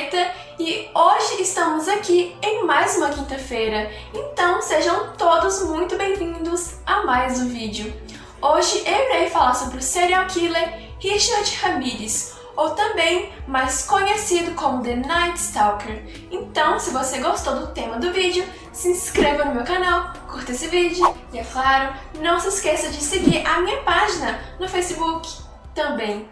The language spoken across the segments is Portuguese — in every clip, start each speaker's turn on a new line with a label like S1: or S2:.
S1: Preta e hoje estamos aqui em mais uma quinta-feira, então sejam todos muito bem-vindos a mais um vídeo. Hoje eu irei falar sobre o serial killer Richard Ramirez, ou também mais conhecido como The Night Stalker. Então, se você gostou do tema do vídeo, se inscreva no meu canal, curta esse vídeo e, é claro, não se esqueça de seguir a minha página no Facebook também.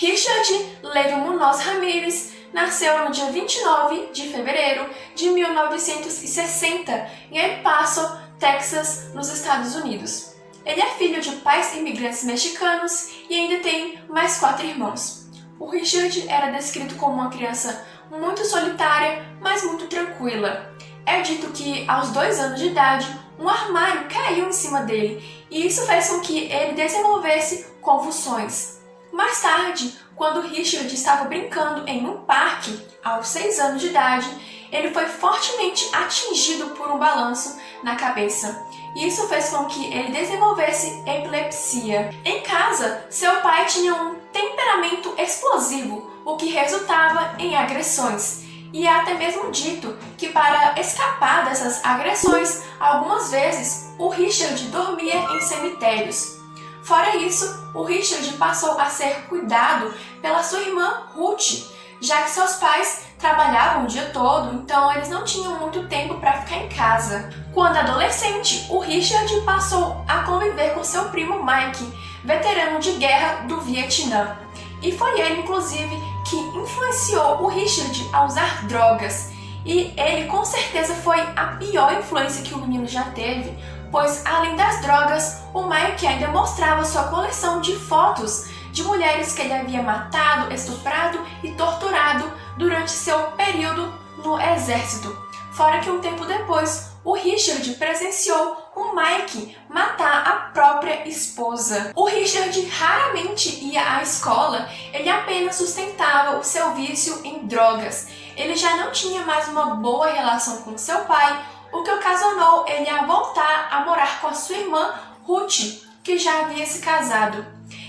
S1: Richard Levin Munoz Ramirez nasceu no dia 29 de fevereiro de 1960 em El Paso, Texas, nos Estados Unidos. Ele é filho de pais imigrantes mexicanos e ainda tem mais 4 irmãos. O Richard era descrito como uma criança muito solitária, mas muito tranquila. É dito que, aos 2 anos de idade, um armário caiu em cima dele e isso fez com que ele desenvolvesse convulsões. Mais tarde, quando Richard estava brincando em um parque, aos 6 anos de idade, ele foi fortemente atingido por um balanço na cabeça. Isso fez com que ele desenvolvesse epilepsia. Em casa, seu pai tinha um temperamento explosivo, o que resultava em agressões. E é até mesmo dito que, para escapar dessas agressões, algumas vezes o Richard dormia em cemitérios. Fora isso, o Richard passou a ser cuidado pela sua irmã Ruth, já que seus pais trabalhavam o dia todo, então eles não tinham muito tempo para ficar em casa. Quando adolescente, o Richard passou a conviver com seu primo Mike, veterano de guerra do Vietnã. E foi ele, inclusive, que influenciou o Richard a usar drogas. E ele, com certeza, foi a pior influência que o menino já teve, pois, além das drogas, o Mike ainda mostrava sua coleção de fotos de mulheres que ele havia matado, estuprado e torturado durante seu período no exército. Fora que um tempo depois, o Richard presenciou o Mike matar a própria esposa. O Richard raramente ia à escola, ele apenas sustentava o seu vício em drogas. Ele já não tinha mais uma boa relação com seu pai, o que ocasionou ele a voltar a morar com a sua irmã Ruth, que já havia se casado.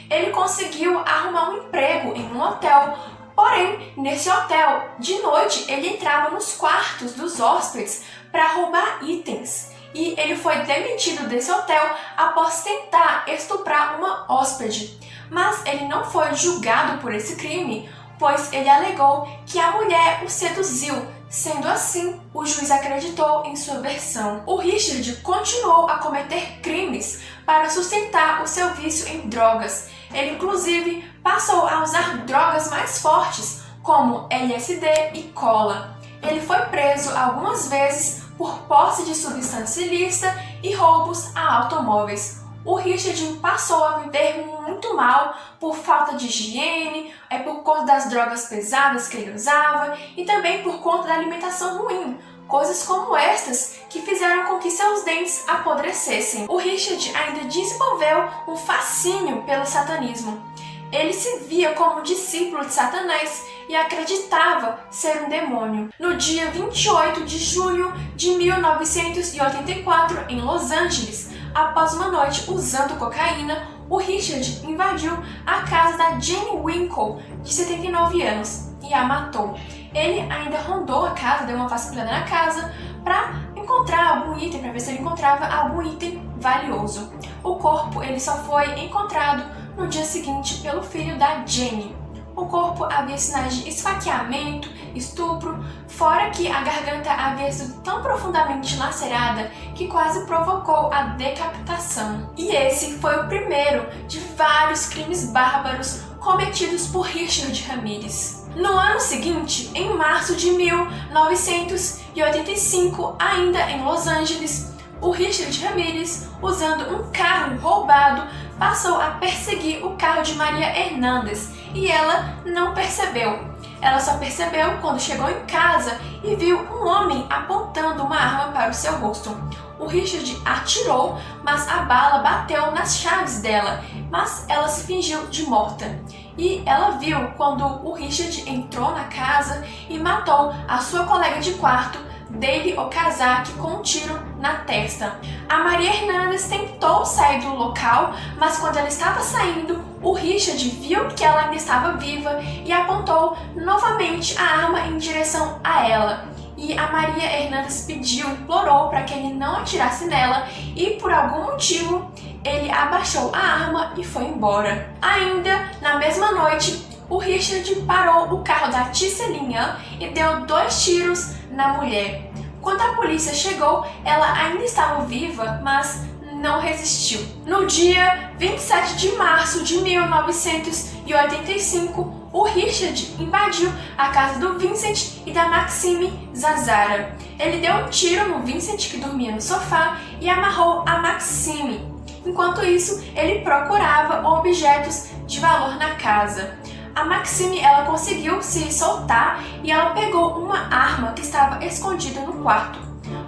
S1: Ele conseguiu arrumar um emprego em um hotel, porém, nesse hotel, de noite, ele entrava nos quartos dos hóspedes para roubar itens. E ele foi demitido desse hotel após tentar estuprar uma hóspede. Mas ele não foi julgado por esse crime, pois ele alegou que a mulher o seduziu. Sendo assim, o juiz acreditou em sua versão. O Richard continuou a cometer crimes para sustentar o seu vício em drogas. Ele, inclusive, passou a usar drogas mais fortes, como LSD e cola. Ele foi preso algumas vezes por posse de substância ilícita e roubos a automóveis. O Richard passou a viver muito mal por falta de higiene, por conta das drogas pesadas que ele usava e também por conta da alimentação ruim. Coisas como estas que fizeram com que seus dentes apodrecessem. O Richard ainda desenvolveu um fascínio pelo satanismo. Ele se via como discípulo de Satanás e acreditava ser um demônio. No dia 28 de junho de 1984, em Los Angeles, após uma noite usando cocaína, o Richard invadiu a casa da Jane Winkle, de 79 anos, e a matou. Ele ainda rondou a casa, deu uma vasculhada na casa para encontrar algum item, para ver se ele encontrava algum item valioso. O corpo ele só foi encontrado no dia seguinte pelo filho da Jane. O corpo havia sinais de esfaqueamento, estupro, fora que a garganta havia sido tão profundamente lacerada que quase provocou a decapitação. E esse foi o primeiro de vários crimes bárbaros cometidos por Richard Ramirez. No ano seguinte, em março de 1985, ainda em Los Angeles, o Richard Ramirez, usando um carro roubado, passou a perseguir o carro de Maria Hernandes e ela não percebeu. Ela só percebeu quando chegou em casa e viu um homem apontando uma arma para o seu rosto. O Richard atirou, mas a bala bateu nas chaves dela, mas ela se fingiu de morta. E ela viu quando o Richard entrou na casa e matou a sua colega de quarto, dele Okazaki com um tiro na testa. A Maria Hernandez tentou sair do local, mas quando ela estava saindo, o Richard viu que ela ainda estava viva e apontou novamente a arma em direção a ela. E a Maria Hernandez implorou para que ele não atirasse nela e, por algum motivo, ele abaixou a arma e foi embora. Ainda na mesma noite, o Richard parou o carro da Tisseline e deu 2 tiros na mulher. Quando a polícia chegou, ela ainda estava viva, mas não resistiu. No dia 27 de março de 1985, o Richard invadiu a casa do Vincent e da Maxime Zazzara. Ele deu um tiro no Vincent, que dormia no sofá, e amarrou a Maxime. Enquanto isso, ele procurava objetos de valor na casa. A Maxime, ela conseguiu se soltar e ela pegou uma arma que estava escondida no quarto.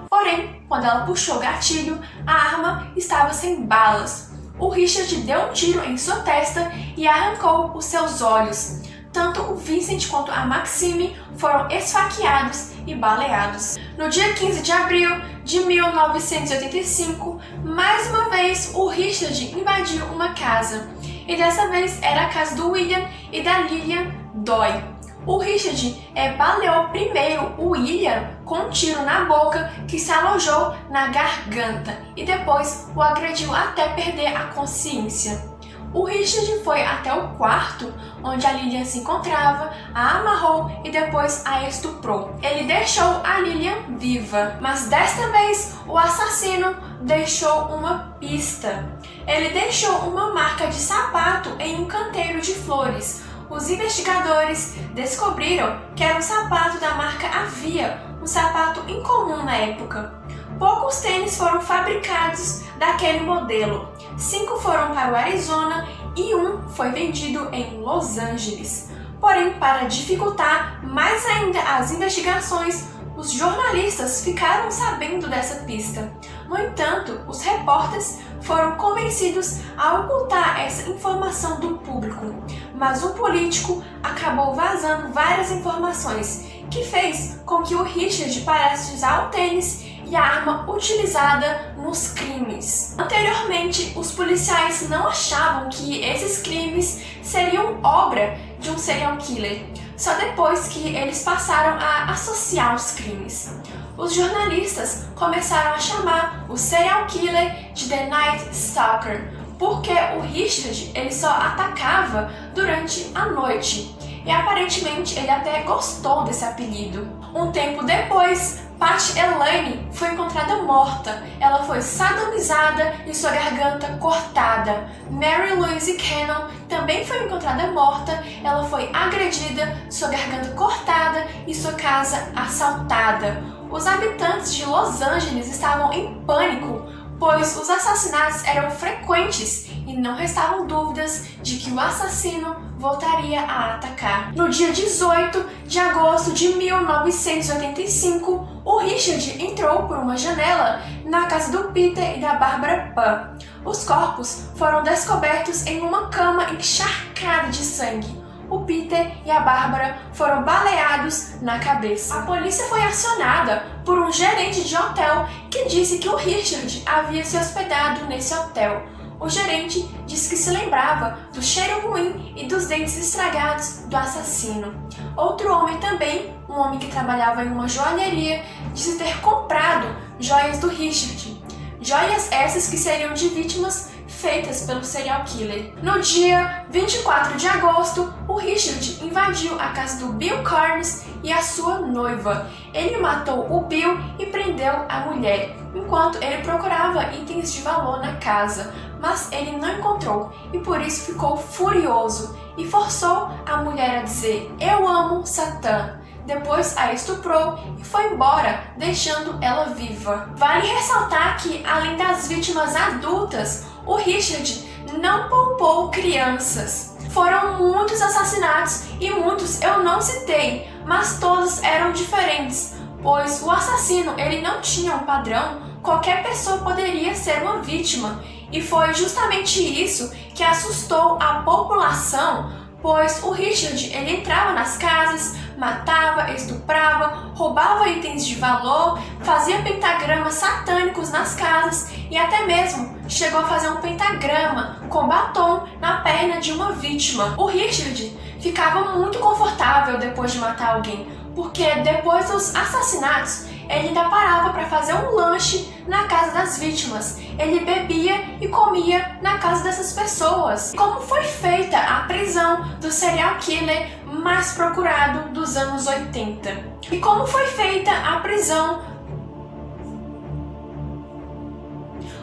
S1: Porém, quando ela puxou o gatilho, a arma estava sem balas. O Richard deu um tiro em sua testa e arrancou os seus olhos. Tanto o Vincent quanto a Maxime foram esfaqueados e baleados. No dia 15 de abril de 1985, mais uma vez o Richard invadiu uma casa. E dessa vez era a casa do William e da Lillian Doyle. O Richard baleou primeiro o William com um tiro na boca que se alojou na garganta e depois o agrediu até perder a consciência. O Richard foi até o quarto onde a Lillian se encontrava, a amarrou e depois a estuprou. Ele deixou a Lillian viva, mas desta vez o assassino deixou uma pista. Ele deixou uma marca de sapato em um canteiro de flores. Os investigadores descobriram que era um sapato da marca Avia, um sapato incomum na época. Poucos tênis foram fabricados daquele modelo. 5 foram para o Arizona e 1 foi vendido em Los Angeles. Porém, para dificultar mais ainda as investigações, os jornalistas ficaram sabendo dessa pista. No entanto, os repórteres foram convencidos a ocultar essa informação do público, mas um político acabou vazando várias informações, que fez com que o Richard parasse de usar o tênis e a arma utilizada nos crimes. Anteriormente, os policiais não achavam que esses crimes seriam obra de um serial killer, só depois que eles passaram a associar os crimes. Os jornalistas começaram a chamar o serial killer de The Night Stalker, porque o Richard ele só atacava durante a noite, e aparentemente ele até gostou desse apelido. Um tempo depois, Pat Elaine foi encontrada morta. Ela foi sodomizada e sua garganta cortada. Mary Louise Cannon também foi encontrada morta. Ela foi agredida, sua garganta cortada e sua casa assaltada. Os habitantes de Los Angeles estavam em pânico, pois os assassinatos eram frequentes e não restavam dúvidas de que o assassino voltaria a atacar. No dia 18 de agosto de 1985, o Richard entrou por uma janela na casa do Peter e da Barbara Pan. Os corpos foram descobertos em uma cama encharcada de sangue. O Peter e a Bárbara foram baleados na cabeça. A polícia foi acionada por um gerente de hotel que disse que o Richard havia se hospedado nesse hotel. O gerente disse que se lembrava do cheiro ruim e dos dentes estragados do assassino. Outro homem também, um homem que trabalhava em uma joalheria, disse ter comprado joias do Richard. Joias essas que seriam de vítimas feitas pelo serial killer. No dia 24 de agosto, o Richard invadiu a casa do Bill Carnes e a sua noiva. Ele matou o Bill e prendeu a mulher, enquanto ele procurava itens de valor na casa, mas ele não encontrou e por isso ficou furioso e forçou a mulher a dizer "Eu amo Satã". Depois a estuprou e foi embora, deixando ela viva. Vale ressaltar que, além das vítimas adultas, o Richard não poupou crianças. Foram muitos assassinatos e muitos eu não citei, mas todos eram diferentes, pois o assassino ele não tinha um padrão, qualquer pessoa poderia ser uma vítima, e foi justamente isso que assustou a população, pois o Richard ele entrava nas casas, matava, estuprava, roubava itens de valor, fazia pentagramas satânicos nas casas e até mesmo chegou a fazer um pentagrama com batom na perna de uma vítima. O Richard ficava muito confortável depois de matar alguém, porque depois dos assassinatos ele ainda parava para fazer um lanche na casa das vítimas. Ele bebia e comia na casa dessas pessoas. Como foi feita a prisão do serial killer mais procurado dos anos 80? E como foi feita a prisão?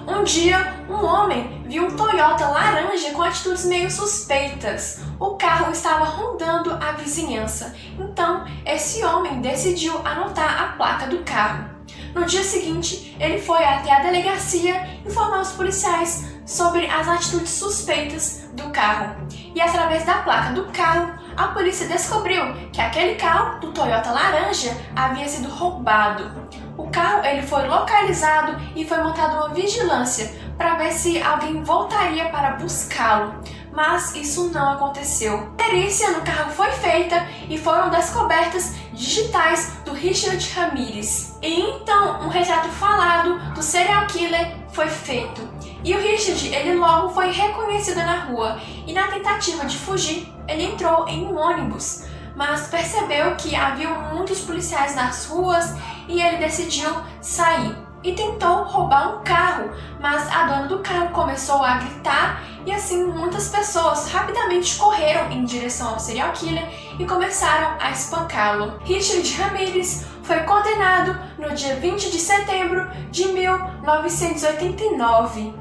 S1: Um dia, um homem viu um Toyota laranja com atitudes meio suspeitas. O carro estava rondando a vizinhança, então esse homem decidiu anotar a placa do carro. No dia seguinte, ele foi até a delegacia informar os policiais sobre as atitudes suspeitas do carro. E através da placa do carro, a polícia descobriu que aquele carro do Toyota laranja havia sido roubado. O carro ele foi localizado e foi montada uma vigilância para ver se alguém voltaria para buscá-lo, mas isso não aconteceu. A perícia no carro foi feita e foram descobertas digitais do Richard Ramirez. E então um retrato falado do serial killer foi feito. E o Richard ele logo foi reconhecido na rua e na tentativa de fugir ele entrou em um ônibus, mas percebeu que havia muitos policiais nas ruas e ele decidiu sair e tentou roubar um carro, mas a dona do carro começou a gritar e assim muitas pessoas rapidamente correram em direção ao serial killer e começaram a espancá-lo. Richard Ramirez foi condenado no dia 20 de setembro de 1989.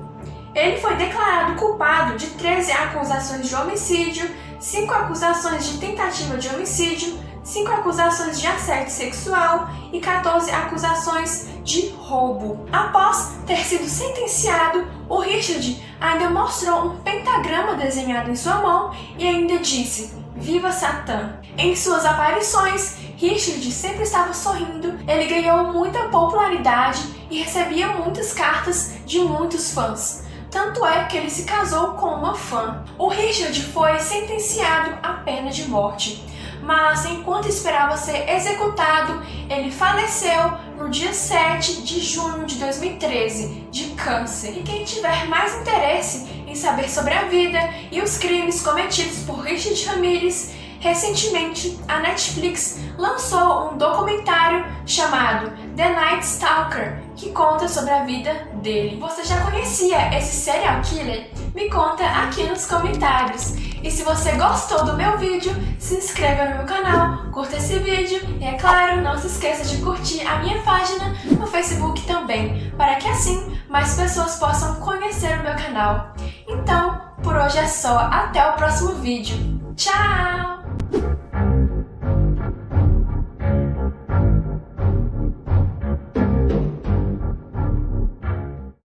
S1: Ele foi declarado culpado de 13 acusações de homicídio, 5 acusações de tentativa de homicídio, 5 acusações de assédio sexual e 14 acusações de roubo. Após ter sido sentenciado, o Richard ainda mostrou um pentagrama desenhado em sua mão e ainda disse: "Viva Satã!". Em suas aparições, Richard sempre estava sorrindo, ele ganhou muita popularidade e recebia muitas cartas de muitos fãs. Tanto é que ele se casou com uma fã. O Richard foi sentenciado à pena de morte, mas enquanto esperava ser executado, ele faleceu no dia 7 de junho de 2013 de câncer. E quem tiver mais interesse em saber sobre a vida e os crimes cometidos por Richard Ramirez, recentemente a Netflix lançou um documentário chamado The Night Stalker, que conta sobre a vida dele. Você já conhecia esse serial killer? Me conta aqui nos comentários. E se você gostou do meu vídeo, se inscreva no meu canal, curta esse vídeo e, é claro, não se esqueça de curtir a minha página no Facebook também, para que assim mais pessoas possam conhecer o meu canal. Então, por hoje é só. Até o próximo vídeo. Tchau!